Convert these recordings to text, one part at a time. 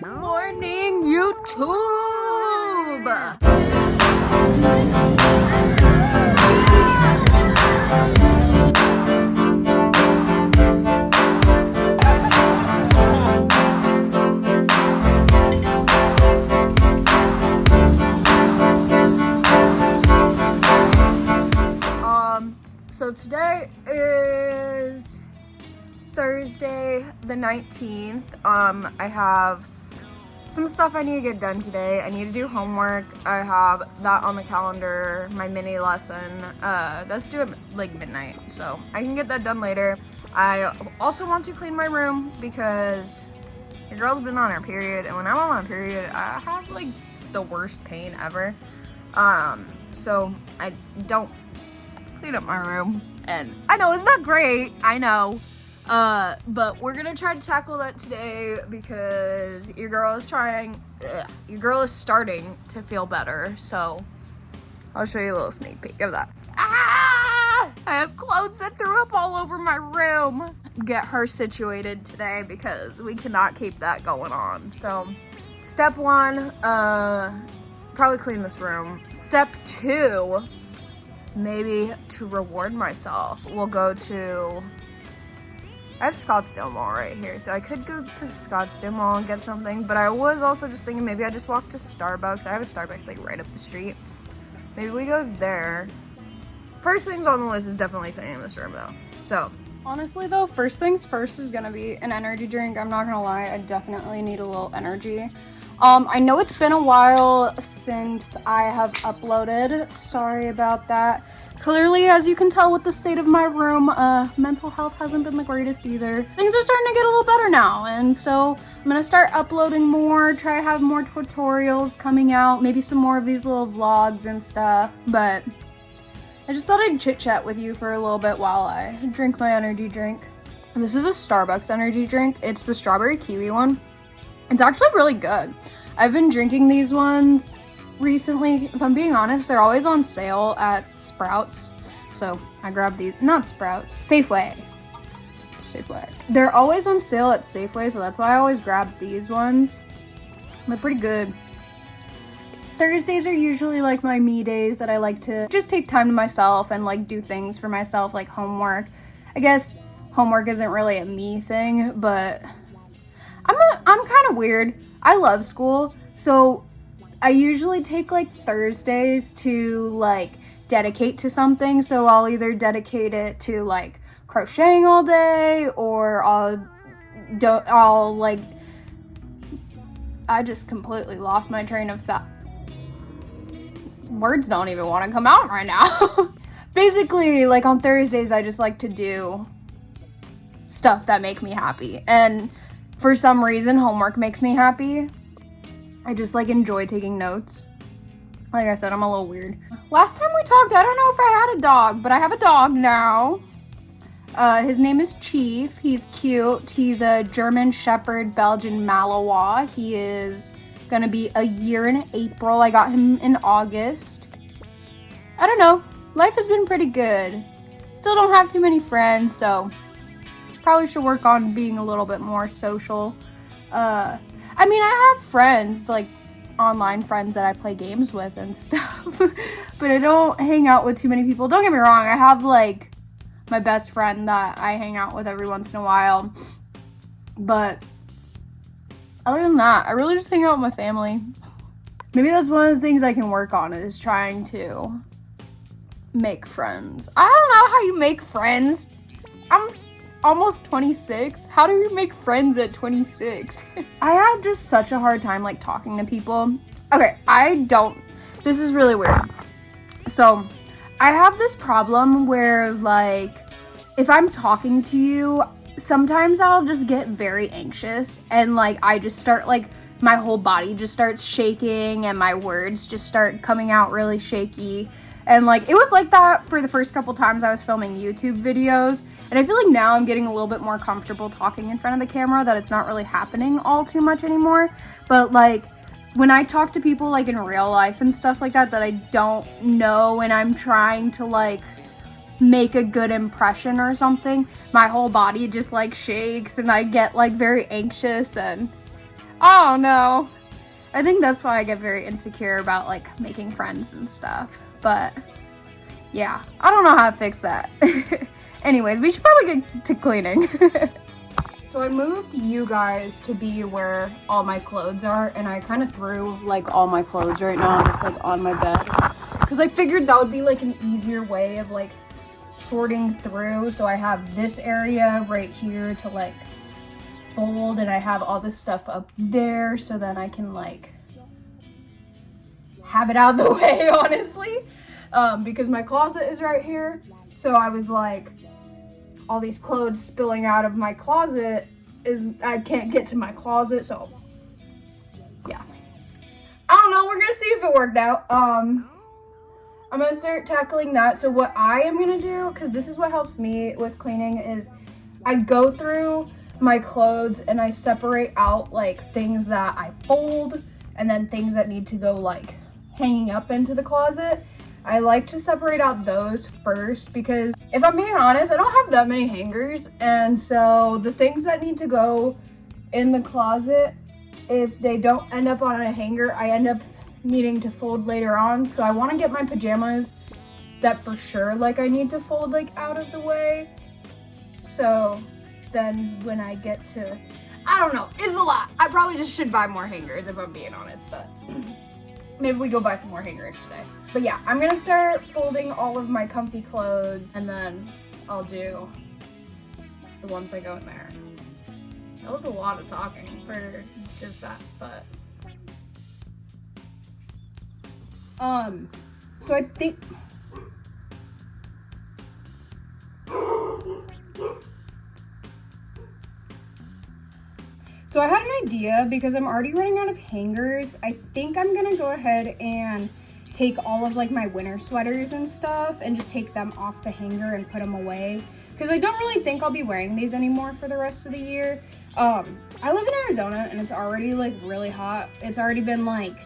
Good morning, YouTube! So today is Thursday the 19th. I have some stuff I need to get done today. I need to do homework. I have that on the calendar, my mini lesson. That's due at like midnight, so I can get that done later. I also want to clean my room because your girl's been on her period, and when I'm on my period, I have like the worst pain ever. So I don't clean up my room, and I know it's not great, I know, but we're gonna try to tackle that today because your girl is starting to feel better. So I'll show you a little sneak peek of that. I have clothes that threw up all over my room. Get her situated today because we cannot keep that going on. So step one, probably clean this room. Step two, maybe to reward myself, we'll go to, I have Scottsdale Mall right here, so I could go to Scottsdale Mall and get something, but I was also just thinking maybe I just walk to Starbucks. I have a Starbucks like right up the street. Maybe we go there. First things on the list is definitely cleaning this room though. So honestly though, first things first is gonna be an energy drink. I'm not gonna lie, I definitely need a little energy. I know it's been a while since I have uploaded. Sorry about that. Clearly, as you can tell with the state of my room, mental health hasn't been the greatest either. Things are starting to get a little better now, and so I'm gonna start uploading more, try to have more tutorials coming out, maybe some more of these little vlogs and stuff, but I just thought I'd chit chat with you for a little bit while I drink my energy drink. And this is a Starbucks energy drink. It's the strawberry kiwi one. It's actually really good. I've been drinking these ones recently. If I'm being honest, they're always on sale at Sprouts. So I grabbed these, not Sprouts, Safeway. They're always on sale at Safeway, so that's why I always grab these ones. They're pretty good. Thursdays are usually like my me days that I like to just take time to myself and like do things for myself, like homework. I guess homework isn't really a me thing, but I'm kind of weird. I love school, so I usually take like Thursdays to like dedicate to something. So I'll either dedicate it to like crocheting all day, or I'll like, I just completely lost my train of thought. Words don't even want to come out right now. Basically, like on Thursdays, I just like to do stuff that make me happy. And for some reason, homework makes me happy. I just like enjoy taking notes. Like I said, I'm a little weird. Last time we talked, I don't know if I had a dog, but I have a dog now. His name is Chief. He's cute. He's a German Shepherd Belgian Malinois. He is gonna be a year in April. I got him in August. I don't know. Life has been pretty good. Still don't have too many friends, so probably should work on being a little bit more social. I mean, I have friends, like online friends that I play games with and stuff, but I don't hang out with too many people. Don't get me wrong, I have like my best friend that I hang out with every once in a while, but other than that, I really just hang out with my family. Maybe that's one of the things I can work on, is trying to make friends. I don't know how you make friends. I'm almost 26. How do you make friends at 26? I have just such a hard time like talking to people. Okay, this is really weird. So I have this problem where like if I'm talking to you, sometimes I'll just get very anxious and like I just start like my whole body just starts shaking and my words just start coming out really shaky. And like, it was like that for the first couple times I was filming YouTube videos. And I feel like now I'm getting a little bit more comfortable talking in front of the camera, that it's not really happening all too much anymore. But like, when I talk to people like in real life and stuff like that I don't know, and I'm trying to like make a good impression or something, my whole body just like shakes and I get like very anxious, and Oh no. I think that's why I get very insecure about like making friends and stuff. But yeah, I don't know how to fix that. Anyways, we should probably get to cleaning. So I moved you guys to be where all my clothes are, and I kind of threw like all my clothes right now just like on my bed because I figured that would be like an easier way of like sorting through. So I have this area right here to like fold, and I have all this stuff up there so then I can like have it out of the way, honestly, because my closet is right here. So I was like, all these clothes spilling out of my closet I can't get to my closet, so yeah. I don't know, we're gonna see if it worked out. I'm gonna start tackling that. So what I am gonna do, because this is what helps me with cleaning, is I go through my clothes and I separate out like things that I fold and then things that need to go like hanging up into the closet. I like to separate out those first because if I'm being honest, I don't have that many hangers, and so the things that need to go in the closet, if they don't end up on a hanger, I end up needing to fold later on. So I want to get my pajamas that for sure like I need to fold like out of the way, so then when I get to, I don't know, it's a lot. I probably just should buy more hangers if I'm being honest, but maybe we go buy some more hangers today. But yeah, I'm gonna start folding all of my comfy clothes, and then I'll do the ones that go in there. That was a lot of talking for just that, but so I think so I had an idea because I'm already running out of hangers. I think I'm gonna go ahead and take all of like my winter sweaters and stuff and just take them off the hanger and put them away, because I don't really think I'll be wearing these anymore for the rest of the year. I live in Arizona and it's already like really hot. It's already been like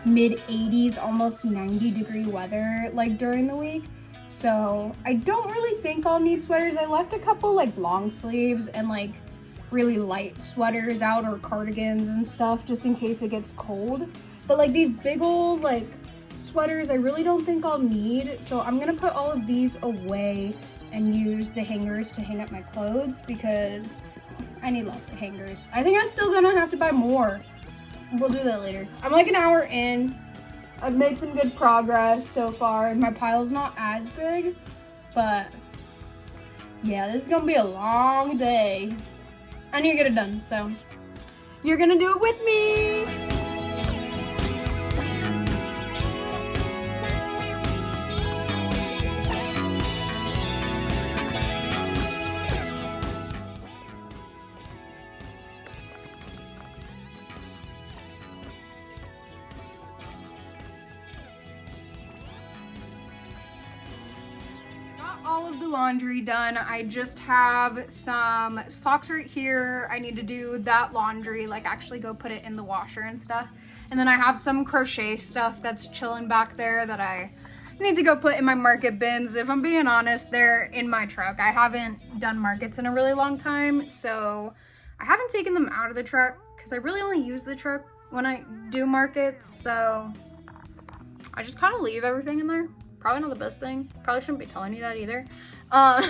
mid 80s, almost 90-degree weather like during the week. So I don't really think I'll need sweaters. I left a couple like long sleeves and like really light sweaters out, or cardigans and stuff, just in case it gets cold. But like these big old like sweaters, I really don't think I'll need. So I'm gonna put all of these away and use the hangers to hang up my clothes because I need lots of hangers. I think I'm still gonna have to buy more. We'll do that later. I'm like an hour in. I've made some good progress so far. My pile's not as big, but yeah, this is gonna be a long day. I need to get it done, so you're gonna do it with me. All of the laundry done. I just have some socks right here. I need to do that laundry, like actually go put it in the washer and stuff. And then I have some crochet stuff that's chilling back there that I need to go put in my market bins. If I'm being honest, they're in my truck. I haven't done markets in a really long time, so I haven't taken them out of the truck because I really only use the truck when I do markets, so I just kind of leave everything in there. Probably not the best thing. Probably shouldn't be telling you that either. But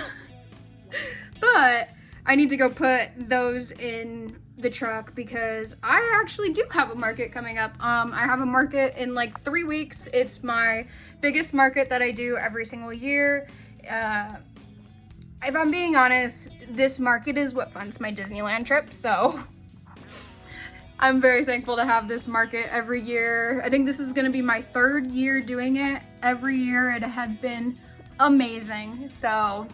I need to go put those in the truck because I actually do have a market coming up. I have a market in like 3 weeks. It's my biggest market that I do every single year. If I'm being honest, this market is what funds my Disneyland trip, so I'm very thankful to have this market every year. I think this is gonna be my 3rd year doing it. Every year it has been amazing. So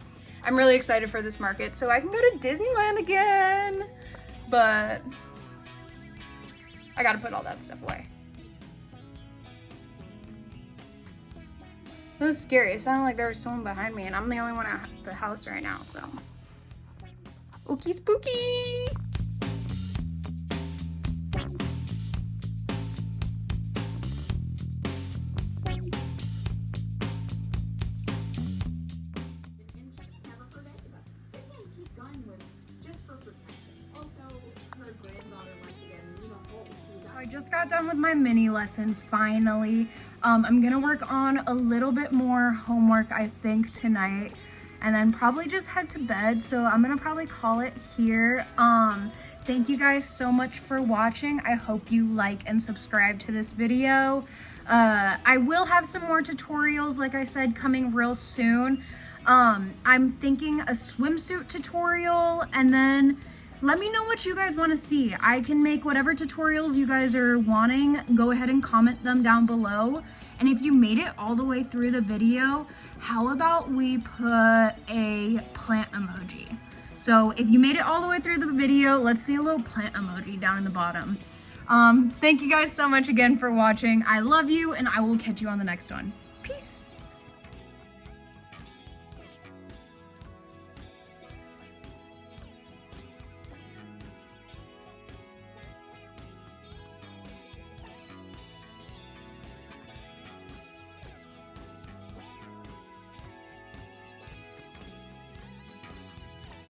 I'm really excited for this market so I can go to Disneyland again. But I gotta put all that stuff away. It was scary. It sounded like there was someone behind me and I'm the only one at the house right now, so. Ookie spooky! I just got done with my mini lesson finally. I'm gonna work on a little bit more homework I think tonight and then probably just head to bed. So I'm gonna probably call it here. Thank you guys so much for watching. I hope you like and subscribe to this video. I will have some more tutorials, like I said, coming real soon. I'm thinking a swimsuit tutorial, and then let me know what you guys want to see. I can make whatever tutorials you guys are wanting. Go ahead and comment them down below. And if you made it all the way through the video, how about we put a plant emoji? So if you made it all the way through the video, let's see a little plant emoji down in the bottom. Thank you guys so much again for watching. I love you, and I will catch you on the next one.